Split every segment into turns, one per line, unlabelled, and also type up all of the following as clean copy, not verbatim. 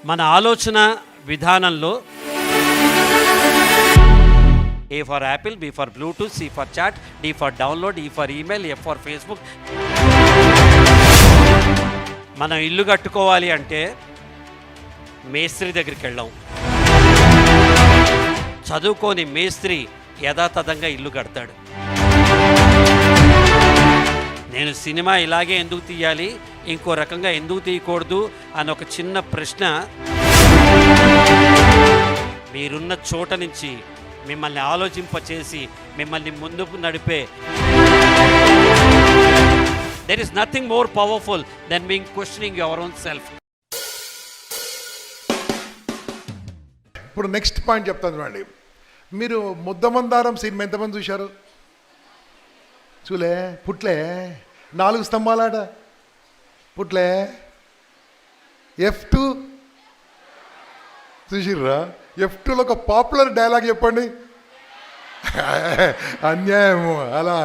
మన ఆలోచన విధానంలో A for apple, B for Bluetooth, C for chat, D for download, E for email, F for Facebook. మనం ఇల్లు కట్టుకోవాలి అంటే మేస్త్రి దగ్గరికి వెళ్ళాం. చదువుకోని మేస్త్రి యథాతథంగా ఇల్లు కడతాడు. నేను సినిమా ఇలాగే ఎందుకు తీయాలి, ఇంకో రకంగా ఎందుకు తీయకూడదు అని ఒక చిన్న ప్రశ్న మీరున్న చోట నుంచి మిమ్మల్ని ఆలోచింపచేసి మిమ్మల్ని ముందుకు నడిపే there is nothing more powerful than being questioning your own self.
ఇప్పుడు నెక్స్ట్ పాయింట్ చెప్తాను చూడండి. మీరు ముద్దమందారం సినిమా ఎంతమంది చూశారు? చూలే పుట్లే 4 స్తంభాలాట పుట్లే. F2 చూసిర్రా? F2లో ఒక పాపులర్ డైలాగ్ చెప్పండి. అన్యాయము అలా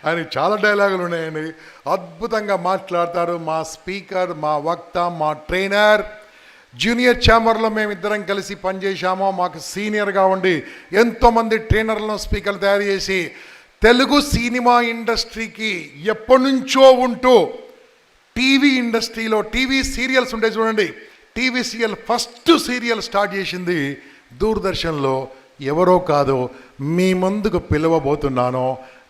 అని చాలా డైలాగులు ఉన్నాయండి. అద్భుతంగా మాట్లాడతారు మా స్పీకర్, మా వక్త, మా ట్రైనర్. జూనియర్ ఛాంబర్లో మేమిద్దరం కలిసి పనిచేశాము. మాకు సీనియర్గా ఉండి ఎంతోమంది ట్రైనర్లను, స్పీకర్లు తయారు చేసి తెలుగు సినిమా ఇండస్ట్రీకి ఎప్పటి నుంచో ఉంటూ టీవీ ఇండస్ట్రీలో టీవీ సీరియల్స్ ఉంటాయి చూడండి. TV serial first serial start చేసింది దూరదర్శన్లో. ఎవరో కాదు, మీ ముందుకు పిలవబోతున్నాను.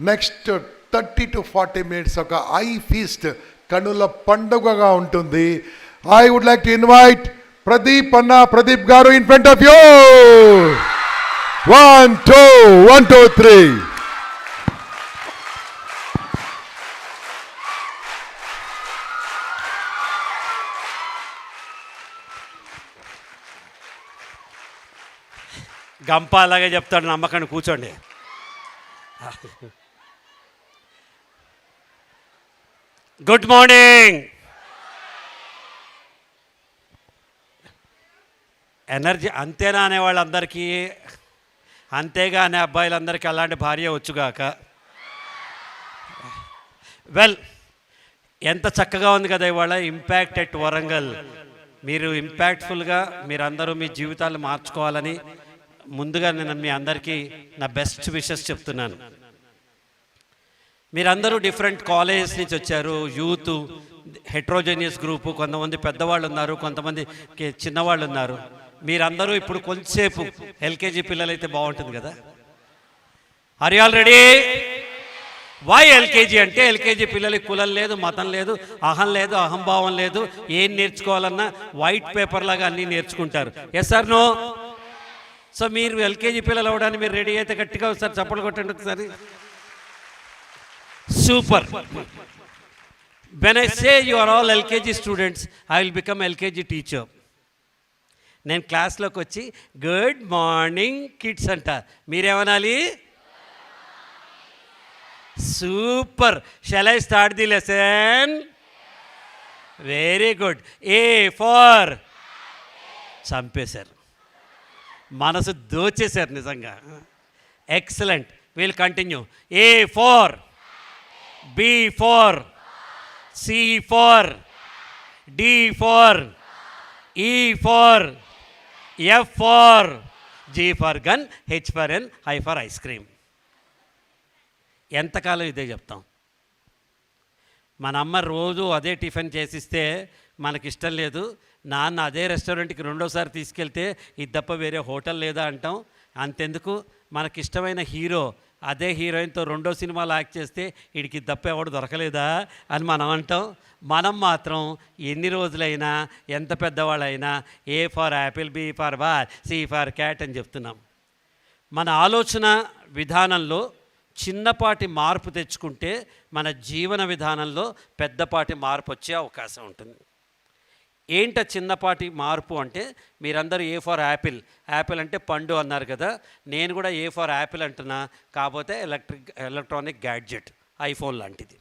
నెక్స్ట్ 30 to 40 minutes ఒక ఐ ఫీస్ట్, కనుల పండుగగా ఉంటుంది. I would like to invite Pradeep అన్న. ప్రదీప్ గారు ఇన్ ఫ్రంట్ ఆఫ్ యూ. 1 2 1 2 3.
గంప అలాగే చెప్తాడు, నమ్మకండి, కూర్చోండి. Good morning. ఎనర్జీ అంతేనా అనే వాళ్ళందరికీ, అంతేగా అనే అబ్బాయిలందరికీ అలాంటి భార్య వచ్చుగాక. వెల్, ఎంత చక్కగా ఉంది కదా ఇవాళ ఇంపాక్ట్ ఎట్ వరంగల్. మీరు ఇంపాక్ట్ఫుల్గా మీరందరూ మీ జీవితాలు మార్చుకోవాలని ముందుగా నేను మీ అందరికీ నా బెస్ట్ విషెస్ చెప్తున్నాను. మీరందరూ డిఫరెంట్ కాలేజెస్ నుంచి వచ్చారు. యూత్ హెట్రోజెనియస్ గ్రూపు, కొంతమంది పెద్దవాళ్ళు ఉన్నారు, కొంతమంది చిన్నవాళ్ళు ఉన్నారు. మీరందరూ ఇప్పుడు కొంచెంసేపు ఎల్కేజీ పిల్లలు అయితే బాగుంటుంది కదా. Are you all ready? Why LKG అంటే ఎల్కేజీ పిల్లలకి కులం లేదు, మతం లేదు, అహం లేదు, అహంభావం లేదు. ఏం నేర్చుకోవాలన్నా వైట్ పేపర్ లాగా అన్నీ నేర్చుకుంటారు. Yes or no? సో మీరు ఎల్కేజీ పిల్లలు అవ్వడానికి మీరు రెడీ అయితే గట్టిగా ఒకసారి చప్పట్లు కొట్టండి ఒకసారి. Super. When I say you are all LKG students, I will become LKG teacher. నేను క్లాస్లోకి వచ్చి గుడ్ మార్నింగ్ కిడ్స్ అంట, మీరేమనాలి? Super. Shall I start the lesson? Very good. A for చంపేశారు, మనసు దోచేశారు నిజంగా. Excellent. Will continue. A for, B for, C for, D for, E for, F for, G for gun, H for hen, I for ice cream. ఎంతకాలం ఇదే చెప్తాం? మన అమ్మ రోజు అదే టిఫిన్ చేసిస్తే మనకిష్టం లేదు. నాన్న అదే రెస్టారెంట్కి రెండోసారి తీసుకెళ్తే ఇది తప్ప వేరే హోటల్ లేదా అంటాం. అంతెందుకు, మనకిష్టమైన హీరో అదే హీరోయిన్తో రెండో సినిమాలో యాక్ట్ చేస్తే వీడికి తప్ప ఎవడు దొరకలేదా అని మనం అంటాం. మనం మాత్రం ఎన్ని రోజులైనా, ఎంత పెద్దవాళ్ళైనా A for apple, B for bar, C for cat అని చెప్తున్నాం. మన ఆలోచన విధానంలో చిన్నపాటి మార్పు తెచ్చుకుంటే మన జీవన విధానంలో పెద్దపాటి మార్పు వచ్చే అవకాశం ఉంటుంది. ఏంట చిన్నపాటి మార్పు అంటే, మీరందరూ ఏ ఫర్ యాపిల్, యాపిల్ అంటే పండు అన్నారు కదా, నేను కూడా ఏ ఫర్ యాపిల్ అంటున్నా, కాకపోతే ఎలక్ట్రానిక్ గ్యాడ్జెట్, ఐఫోన్ లాంటిది.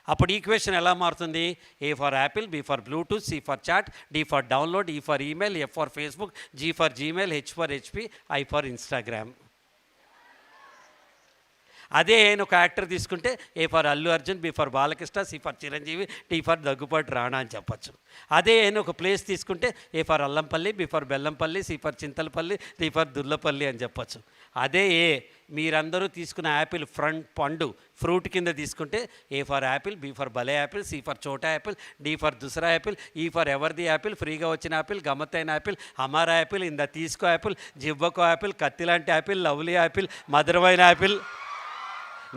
అప్పుడు ఈక్వేషన్ ఎలా మారుతుంది? A for apple, B for Bluetooth, C for chat, D for download, E for email, F for Facebook, G for Gmail, H for HP, I for Instagram. అదే ఆయన ఒక actor తీసుకుంటే A for Allu Arjun, B for Balakrishna, C for Chiranjeevi, T for Daggubati Rana అని చెప్పచ్చు. అదే ఆయన ఒక place తీసుకుంటే A for Allampalli, B for Bellampalli, C for Chintalapalli, D for Durlapalli అని చెప్పచ్చు. అదే మీరందరూ తీసుకున్న యాపిల్ పండు ఫ్రూట్ కింద తీసుకుంటే A for apple, B for భలే యాపిల్, సి ఫర్ చోటా యాపిల్, డి ఫర్ దుసరా యాపిల్, ఈ ఫర్ ఎవర్ది యాపిల్, ఫ్రీగా వచ్చిన యాపిల్, గమ్మత్తైన యాపిల్, హమారా యాపిల్, ఇంద తీసుకో యాపిల్, జివ్వకో యాపిల్, కత్తి లాంటి యాపిల్, లవ్లీ యాపిల్, మధురమైన యాపిల్,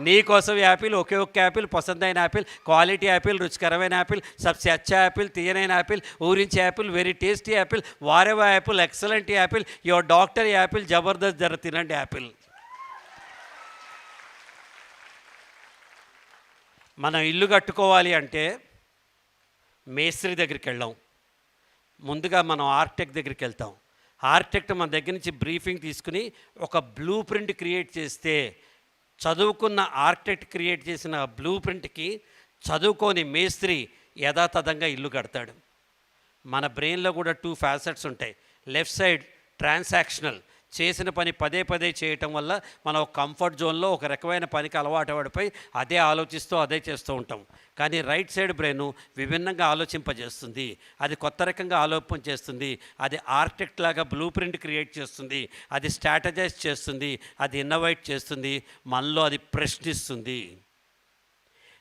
నీ కోసం యాపిల్, ఒకే ఒక్క యాపిల్, పసందైన యాపిల్, క్వాలిటీ యాపిల్, రుచికరమైన యాపిల్, సబ్సే అచ్చా యాపిల్, తీయనైన యాపిల్, ఊరించే యాపిల్, వెరీ టేస్టీ యాపిల్, వారెవా apple, excellent apple, your doctor apple, జబర్దస్త్ జర తినండి యాపిల్. మనం ఇల్లు కట్టుకోవాలి అంటే మేస్త్రి దగ్గరికి వెళ్ళాం, ముందుగా మనం ఆర్కిటెక్ట్ దగ్గరికి వెళ్తాం. ఆర్కిటెక్ట్ మన దగ్గర నుంచి బ్రీఫింగ్ తీసుకుని ఒక బ్లూ ప్రింట్ క్రియేట్ చేస్తే, చదువుకున్న ఆర్కిటెక్ట్ క్రియేట్ చేసిన బ్లూ ప్రింట్కి చదువుకోని మేస్త్రి యథాతథంగా ఇల్లు కడతాడు. మన బ్రెయిన్లో కూడా 2 ఫ్యాసెట్స్ ఉంటాయి. లెఫ్ట్ సైడ్ ట్రాన్సాక్షనల్, చేసిన పని పదే పదే చేయటం వల్ల మనం ఒక కంఫర్ట్ జోన్లో ఒక రకమైన పనికి అలవాటు పడిపోయి అదే ఆలోచిస్తూ అదే చేస్తూ ఉంటాం. కానీ రైట్ సైడ్ బ్రెయిన్ విభిన్నంగా ఆలోచింపజేస్తుంది, అది కొత్త రకంగా ఆలోపన చేస్తుంది, అది ఆర్కిటెక్ట్ లాగా బ్లూ ప్రింట్ క్రియేట్ చేస్తుంది, అది స్ట్రాటజైజ్ చేస్తుంది, అది ఇన్నోవేట్ చేస్తుంది, మనలో అది ప్రశ్నిస్తుంది.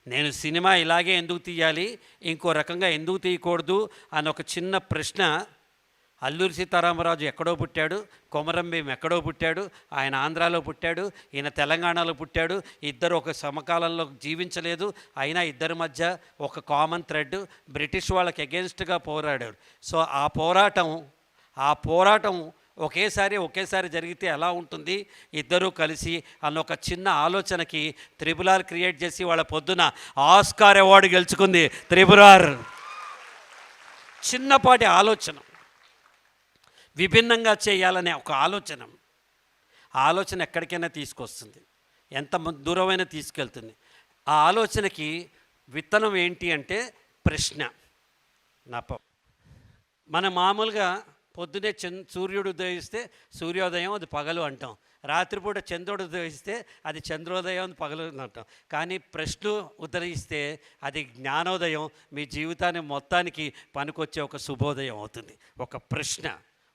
నేను సినిమా ఇలాగే ఎందుకు తీయాలి, ఇంకో రకంగా ఎందుకు తీయకూడదు అని ఒక చిన్న ప్రశ్న. అల్లూరి సీతారామరాజు ఎక్కడో పుట్టాడు, కొమరం భీం ఎక్కడో పుట్టాడు, ఆయన ఆంధ్రాలో పుట్టాడు, ఈయన తెలంగాణలో పుట్టాడు. ఇద్దరు ఒక సమకాలంలో జీవించలేదు, అయినా ఇద్దరి మధ్య ఒక కామన్ థ్రెడ్, బ్రిటిష్ వాళ్ళకి అగెన్స్ట్గా పోరాడాడు. సో ఆ పోరాటం ఒకేసారి జరిగితే ఎలా ఉంటుంది, ఇద్దరూ కలిసి అన్న ఒక చిన్న ఆలోచనకి త్రిపుల్ క్రియేట్ చేసి వాళ్ళ పొద్దున ఆస్కార్ అవార్డు గెలుచుకుంది త్రిపుల్. చిన్నపాటి ఆలోచన, విభిన్నంగా చేయాలనే ఒక ఆలోచన ఎక్కడికైనా తీసుకొస్తుంది, ఎంత దూరమైనా తీసుకెళ్తుంది. ఆ ఆలోచనకి విత్తనం ఏంటి అంటే ప్రశ్న. మన మామూలుగా పొద్దునే సూర్యుడు ఉదయిస్తే సూర్యోదయం, అది పగలు అంటాం. రాత్రిపూట చంద్రుడు ఉదయిస్తే అది చంద్రోదయం, అది పగలు అంటాం. కానీ ప్రశ్న ఉదయిస్తే అది జ్ఞానోదయం, మీ జీవితాన్ని మొత్తానికి పనికొచ్చే ఒక శుభోదయం అవుతుంది.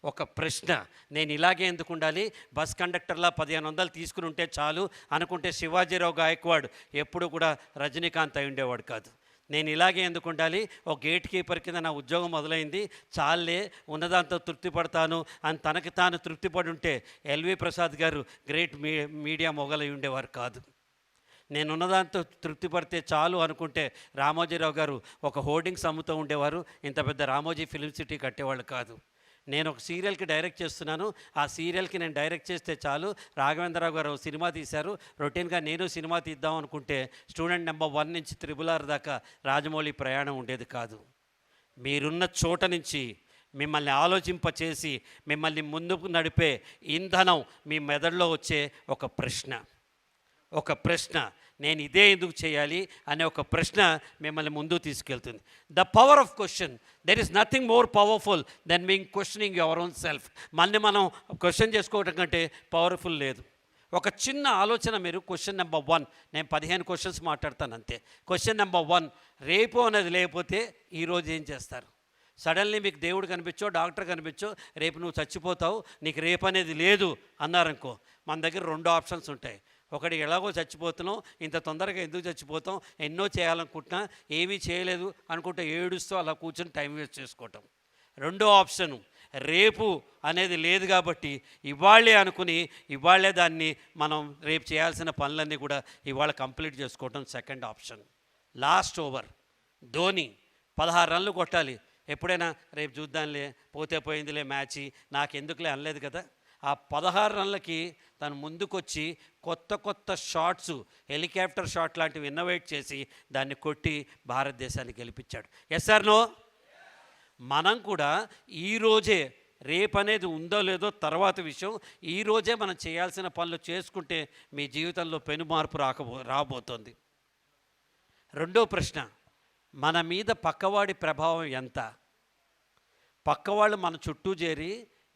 ఒక ప్రశ్న, నేను ఇలాగే ఎందుకు ఉండాలి, బస్ కండక్టర్లా 1500 తీసుకుని ఉంటే చాలు అనుకుంటే శివాజీరావు గాయక్వాడ్ ఎప్పుడు కూడా రజనీకాంత్ అయి ఉండేవాడు కాదు. నేను ఇలాగే ఎందుకు ఉండాలి, ఒక గేట్ కీపర్ కింద నా ఉద్యోగం మొదలైంది, చాలే ఉన్నదాంతో తృప్తి పడతాను అని తనకి తాను తృప్తిపడి ఉంటే ఎల్వి ప్రసాద్ గారు గ్రేట్ మీడియా మొగలై ఉండేవారు కాదు. నేను ఉన్నదాంతో తృప్తి పడితే చాలు అనుకుంటే రామోజీరావు గారు ఒక హోర్డింగ్స్ అమ్ముతూ ఉండేవారు, ఇంత పెద్ద రామోజీ ఫిలిం సిటీ కట్టేవాళ్ళు కాదు. నేను ఒక సీరియల్కి డైరెక్ట్ చేస్తున్నాను, ఆ సీరియల్కి నేను డైరెక్ట్ చేస్తే చాలు, రాఘవేంద్రరావు గారు సినిమా తీశారు, రొటీన్గా నేను సినిమా తీద్దాం అనుకుంటే స్టూడెంట్ నెంబర్ 1 నుంచి త్రిపుల్ ఆర్ దాకా రాజమౌళి ప్రయాణం ఉండేది కాదు. మీరున్న చోట నుంచి మిమ్మల్ని ఆలోచింపచేసి మిమ్మల్ని ముందుకు నడిపే ఇంధనం మీ మెదడులో వచ్చే ఒక ప్రశ్న, నేను ఇదే ఎందుకు చేయాలి అనే ఒక ప్రశ్న మిమ్మల్ని ముందుకు తీసుకెళ్తుంది. The power of question, there is nothing more powerful than being questioning your own self. మనం క్వశ్చన్ చేసుకోవటం కంటే పవర్ఫుల్ లేదు. ఒక చిన్న ఆలోచన, మీరు క్వశ్చన్ నెంబర్ 1, నేను 15 క్వశ్చన్స్ మాట్లాడతాను అంతే. క్వశ్చన్ నెంబర్ 1, రేపు అనేది లేకపోతే ఈరోజు ఏం చేస్తారు? సడన్లీ మీకు దేవుడు కనిపించో, డాక్టర్ కనిపించో, రేపు నువ్వు చచ్చిపోతావు, నీకు రేపు అనేది లేదు అన్నారనుకో, మన దగ్గర 2 ఆప్షన్స్ ఉంటాయి. ఒకటి, ఎలాగో చచ్చిపోతున్నాం, ఇంత తొందరగా ఎందుకు చచ్చిపోతాం, ఎన్నో చేయాలనుకుంటున్నా ఏమీ చేయలేదు అనుకుంటే ఏడుస్తూ అలా కూర్చొని టైం వేస్ట్ చేసుకోవటం. రెండో ఆప్షను, రేపు అనేది లేదు కాబట్టి ఇవాళే అనుకుని ఇవాళే దాన్ని మనం రేపు చేయాల్సిన పనులన్నీ కూడా ఇవాళ కంప్లీట్ చేసుకోవటం second option. Last over, Dhoni 16 రన్లు కొట్టాలి, ఎప్పుడైనా రేపు చూద్దాంలే, పోతే పోయిందిలే మ్యాచ్, నాకెందుకులే అనలేదు కదా. ఆ 16 రన్లకి తను ముందుకొచ్చి కొత్త షాట్స్, హెలికాప్టర్ షాట్ లాంటివి ఇన్నోవేట్ చేసి దాన్ని కొట్టి భారతదేశాన్ని గెలిపించాడు. Yes or no? మనం కూడా ఈరోజే, రేపు అనేది ఉందో లేదో తర్వాత విషయం, ఈరోజే మనం చేయాల్సిన పనులు చేసుకుంటే మీ జీవితంలో పెను మార్పు రాబోతోంది. రెండో ప్రశ్న, మన మీద పక్కవాడి ప్రభావం ఎంత? పక్కవాళ్ళు మన చుట్టూ చేరి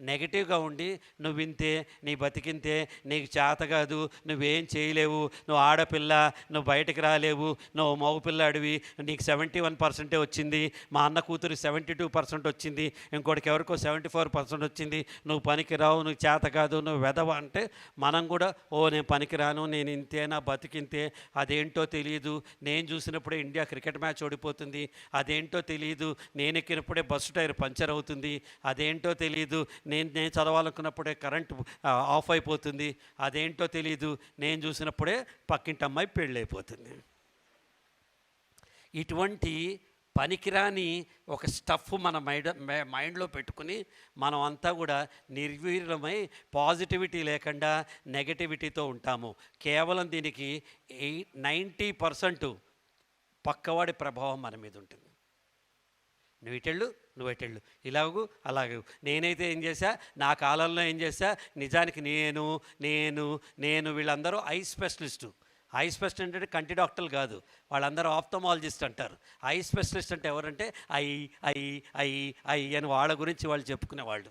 నెగిటివ్గా ఉండి నువ్వు ఇంతే, నీ బతికింతే, నీకు చేత కాదు, నువ్వేం చేయలేవు, నువ్వు ఆడపిల్ల, నువ్వు బయటకు రాలేవు, నువ్వు మగపిల్లాడివి, నీకు 71% వచ్చింది, మా అన్న కూతురు 72% వచ్చింది, ఇంకోటికి ఎవరికో 74% వచ్చింది, నువ్వు పనికిరావు, నువ్వు చేత కాదు, నువ్వు వెదవ అంటే మనం కూడా నేను పనికిరాను, నేను ఇంతే, నా బతికింతే, అదేంటో తెలియదు, నేను చూసినప్పుడే ఇండియా క్రికెట్ మ్యాచ్ ఓడిపోతుంది, అదేంటో తెలియదు, నేను ఎక్కినప్పుడే బస్సు టైర్ పంచర్ అవుతుంది, అదేంటో తెలియదు, నేను చదవాలనుకున్నప్పుడే కరెంటు ఆఫ్ అయిపోతుంది, అదేంటో తెలియదు, నేను చూసినప్పుడే పక్కింటి అమ్మాయి పెళ్ళైపోతుంది. ఇటువంటి పనికిరాని ఒక స్టఫ్ మన మైండ్లో పెట్టుకుని మనం అంతా కూడా నిర్వీర్యమై పాజిటివిటీ లేకుండా నెగటివిటీతో ఉంటాము. కేవలం దీనికి 90% పక్కవాడి ప్రభావం మన మీద ఉంటుంది. నువ్వెటెళ్ళు ఇలాగూ అలాగూ. నేనైతే ఏం చేశా, నా కాలంలో ఏం చేశా, నిజానికి నేను వీళ్ళందరూ ఐ స్పెషలిస్టు. ఐ స్పెషలిస్ట్ అంటే కంటి డాక్టర్లు కాదు, వాళ్ళందరూ ఆప్థమాలజిస్ట్ అంటారు. ఐ స్పెషలిస్ట్ అంటే ఎవరంటే ఐ అని వాళ్ళ గురించి వాళ్ళు చెప్పుకునేవాళ్ళు.